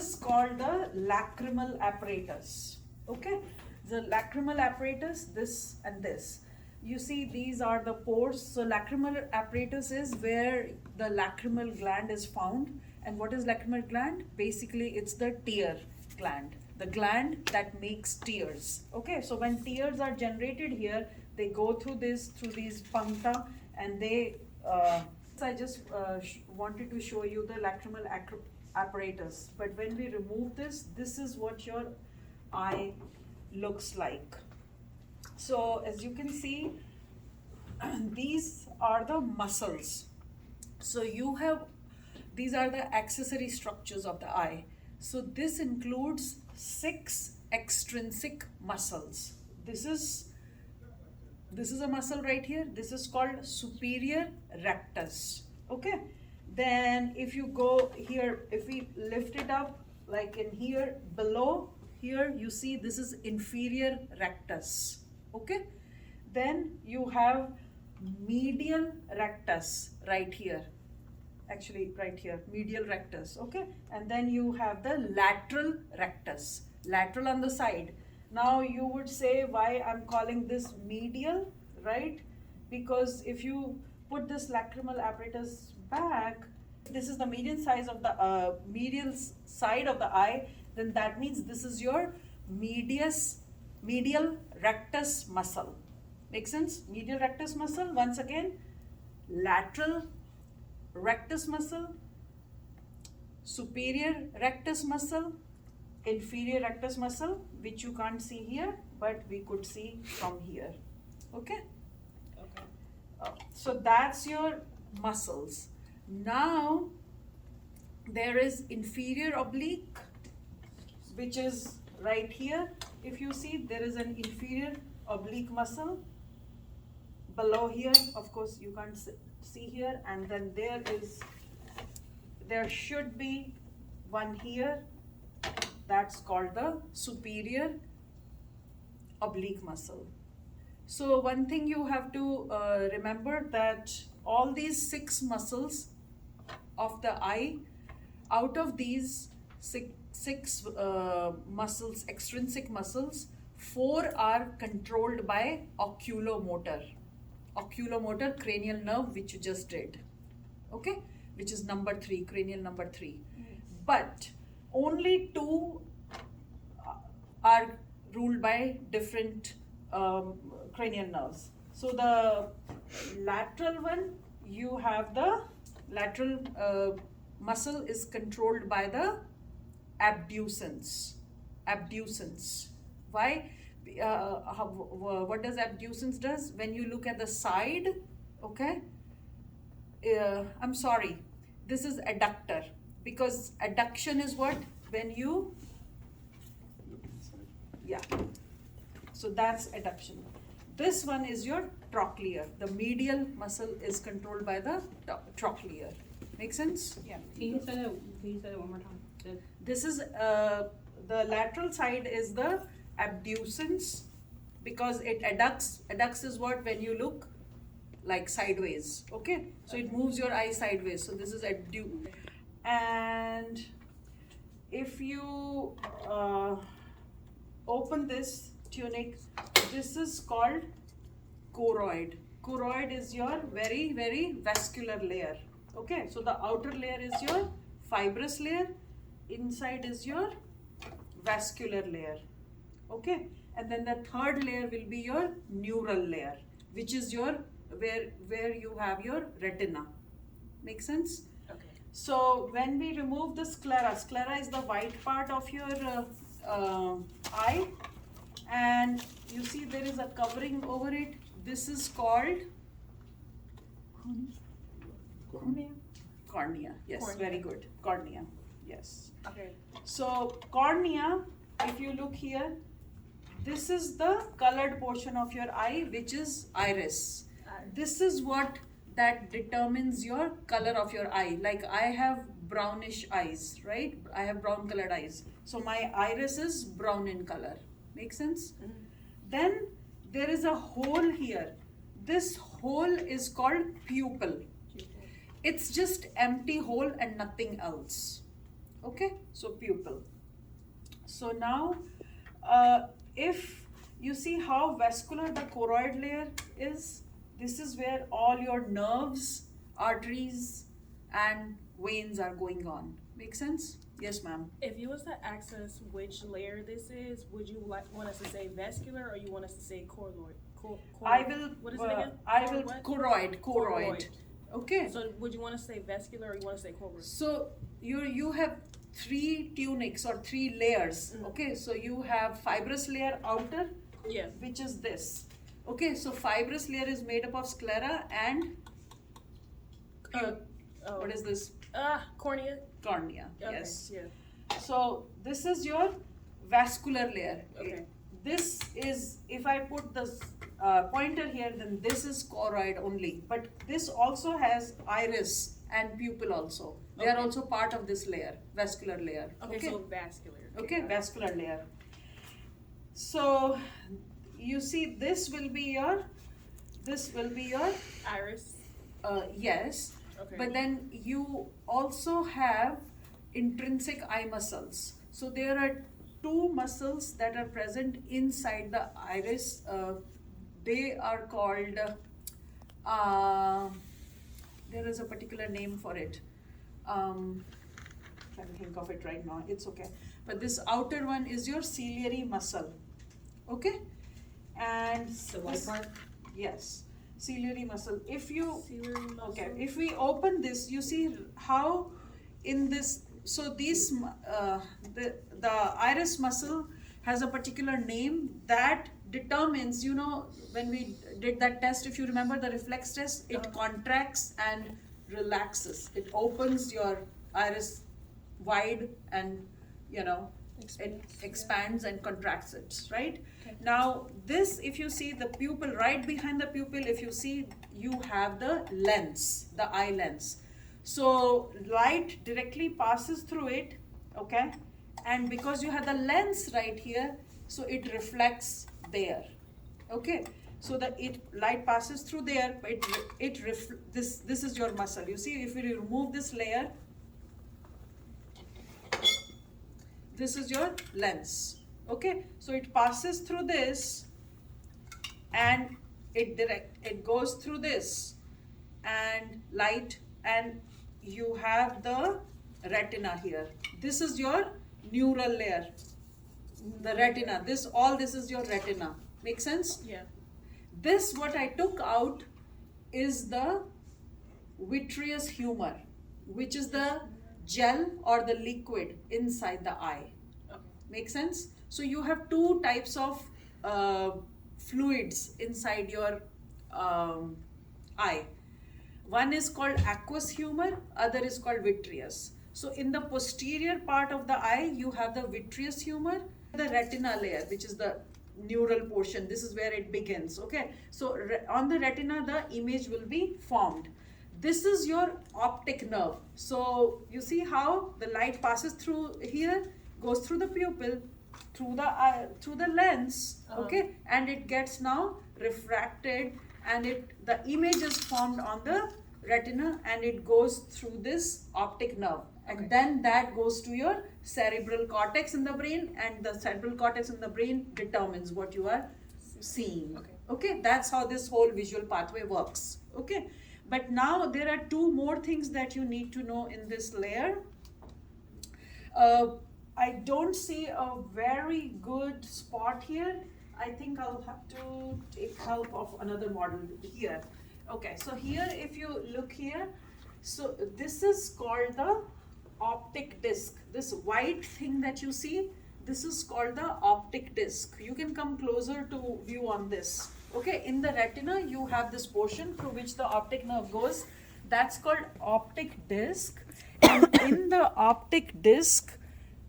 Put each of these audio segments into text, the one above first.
is called the lacrimal apparatus. Okay, the lacrimal apparatus, this and this. You see, these are the pores. So lacrimal apparatus is where the lacrimal gland is found. And what is lacrimal gland? Basically, it's the tear gland, the gland that makes tears. Okay, so when tears are generated here, they go through these puncta, and they. I just wanted to show you the lacrimal apparatus. But when we remove this, this is what your eye looks like. So as you can see, these are the muscles. So you have, these are the accessory structures of the eye. So this includes 6 extrinsic muscles. This is a muscle right here. This is called superior rectus. Okay. Then if you go here, if we lift it up, like in here, below here, you see this is inferior rectus. Okay. Then you have medial rectus right here. Actually, right here, medial rectus. Okay. And then you have the lateral rectus, lateral on the side. Now you would say why I'm calling this medial, right? Because if you put this lacrimal apparatus back, this is the medial side of the medial side of the eye, then that means this is your medial rectus muscle. Make sense? Medial rectus muscle. Once again, lateral rectus muscle, superior rectus muscle, inferior rectus muscle, which you can't see here, but we could see from here. Okay? Okay. So that's your muscles. Now there is inferior oblique, which is right here. If you see, there is an inferior oblique muscle. Below here, of course, you can't see here, and then there should be one here. That's called the superior oblique muscle. So one thing you have to remember, that all these 6 muscles of the eye, out of these six muscles, extrinsic muscles, 4 are controlled by oculomotor cranial nerve, which you just did. Okay, which is number 3, cranial number 3. But only 2 are ruled by different cranial nerves. So the lateral one, you have the lateral muscle is controlled by the abducens. Why? What does abducens does? When you look at the side, okay, I'm sorry, this is adductor, because adduction is what? When you, yeah, so that's adduction. This one is your trochlear. The medial muscle is controlled by the trochlear. Make sense? Yeah. Can you say that one more time? This is the lateral side is the abducens, because it adducts. Adducts is what? When you look like sideways. Okay, so it moves your eye sideways. So this is adduce. And if you open this tunic, this is called choroid. Choroid is your very, very vascular layer. Okay, so the outer layer is your fibrous layer, inside is your vascular layer. Okay, and then the third layer will be your neural layer, which is your where you have your retina. Make sense? Okay. So when we remove the sclera is the white part of your eye, and you see there is a covering over it. This is called cornea. Yes, cornea. Very good. Cornea. Yes. Okay. So cornea, if you look here, this is the colored portion of your eye, which is iris. This is what that determines your color of your eye. Like I have brownish eyes, right? I have brown colored eyes. So my iris is brown in color. Make sense? Mm-hmm. Then there is a hole here. This hole is called pupil. It's just empty hole and nothing else. Okay, so pupil. So now, if you see how vascular the choroid layer is, this is where all your nerves, arteries, and veins are going on. Make sense? Yes, ma'am. If you was to ask us which layer this is, would you want us to say vascular or you want us to say choroid? I will. What is it again? I will. What? Choroid. Choroid. Okay. So would you want to say vascular or you want to say choroid? So you have three tunics or three layers. Mhm. Okay. So you have fibrous layer outer, Yeah. which is this. Okay. So fibrous layer is made up of sclera and what is this? Cornea. Cornea. Okay. Yes. Yeah. So this is your vascular layer. Okay. This is, if I put the pointer here, then this is choroid only. But this also has iris and pupil also. They are Okay. also part of this layer, vascular layer. Okay. So vascular. Okay, got it. vascular layer. So you see, this will be your Iris. yes. Okay. But then you also have intrinsic eye muscles. So there are two muscles that are present inside the iris. They are called, there is a particular name for it. Can't think of it right now. It's okay. But this outer one is your ciliary muscle. Okay? And The white part? yes, ciliary muscle. If you Ciliary muscle. okay, if we open this, you see how in this. So these the iris muscle has a particular name that determines. You know, when we did that test, if you remember the reflex test, it contracts and relaxes. It opens your iris wide and it expands and contracts it, right? Okay. Now this, if you see the pupil, right behind the pupil, if you see, you have the lens, the eye lens. So light directly passes through it, okay? And because you have the lens right here, so it reflects there, okay? So light passes through there, this is your muscle. You see, if we remove this layer, this is your lens, okay? So it passes through this and it goes through this and light, and you have the retina here. This is your neural layer, the retina. This is your retina. Make sense? Yeah. This, what I took out, is the vitreous humor, which is the gel or the liquid inside the eye. Okay. Make sense? So you have two types of fluids inside your eye. One is called aqueous humor, other is called vitreous. So in the posterior part of the eye, you have the vitreous humor, the retina layer, which is the neural portion. This is where it begins, okay? So on the retina, the image will be formed. This is your optic nerve. So you see how the light passes through here, goes through the pupil, through the lens, okay, and it gets now refracted, and the image is formed on the retina, and it goes through this optic nerve, and then that goes to your cerebral cortex in the brain, and the cerebral cortex in the brain determines what you are seeing. Okay, that's how this whole visual pathway works. Okay, but now there are two more things that you need to know in this layer. I don't see a very good spot here. I think I'll have to take help of another model here. Okay, so here, if you look here, so this is called the optic disc. This white thing that you see, this is called the optic disc. You can come closer to view on this. Okay, in the retina, you have this portion through which the optic nerve goes. That's called optic disc. And in the optic disc,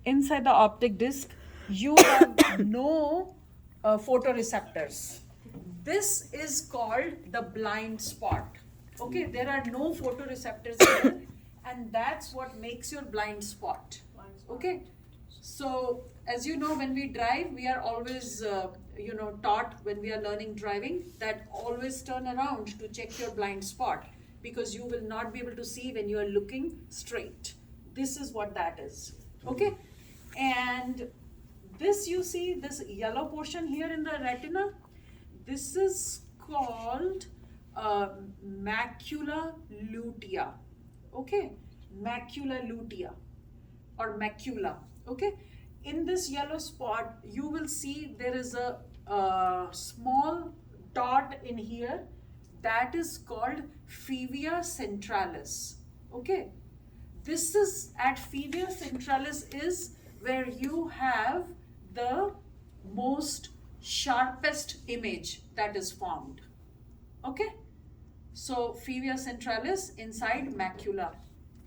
inside the optic disc, you have no photoreceptors. This is called the blind spot. Okay, there are no photoreceptors here, and that's what makes your blind spot. Okay, so as you know, when we drive, we are always taught, when we are learning driving, that always turn around to check your blind spot, because you will not be able to see when you are looking straight. This is what that is. Okay, and this, you see this yellow portion here in the retina, this is called macula lutea. Okay, macula lutea or macula. Okay, in this yellow spot you will see there is a small dot in here, that is called fovea centralis. Okay, this is at fovea centralis is where you have the most sharpest image that is formed. Okay, so fovea centralis inside macula,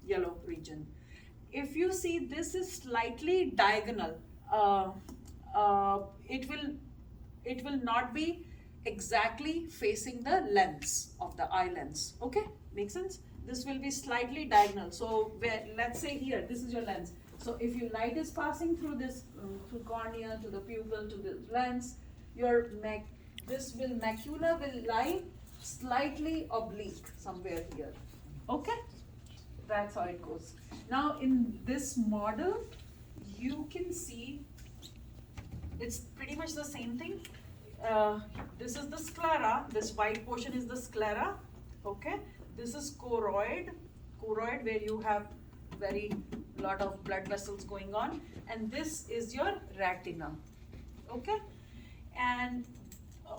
yellow region. If you see, this is slightly diagonal. Uh, it will not be exactly facing the lens of the eye lens. Okay, make sense? This will be slightly diagonal. So where, let's say here, this is your lens. So if your light is passing through this, through cornea to the pupil to the lens, your macula will lie slightly oblique somewhere here. Okay, that's how it goes. Now in this model, you can see it's pretty much the same thing. This is the sclera. This white portion is the sclera. Okay, this is choroid where you have very lot of blood vessels going on, and this is your retina. Okay, and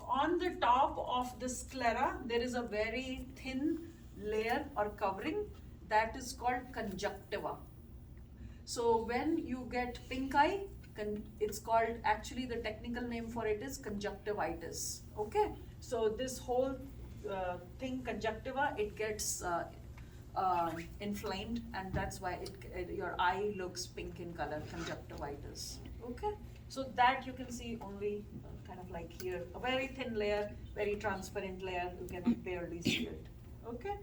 on the top of the sclera there is a very thin layer or covering that is called conjunctiva. So when you get pink eye, it's called, actually the technical name for it is conjunctivitis. Okay, so this whole thing, conjunctiva, it gets inflamed, and that's why your eye looks pink in color, conjunctivitis. Okay, so that you can see only kind of like here, a very thin layer, very transparent layer, you can barely see it. Okay,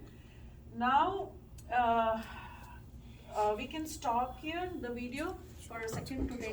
now we can stop here the video for a second to take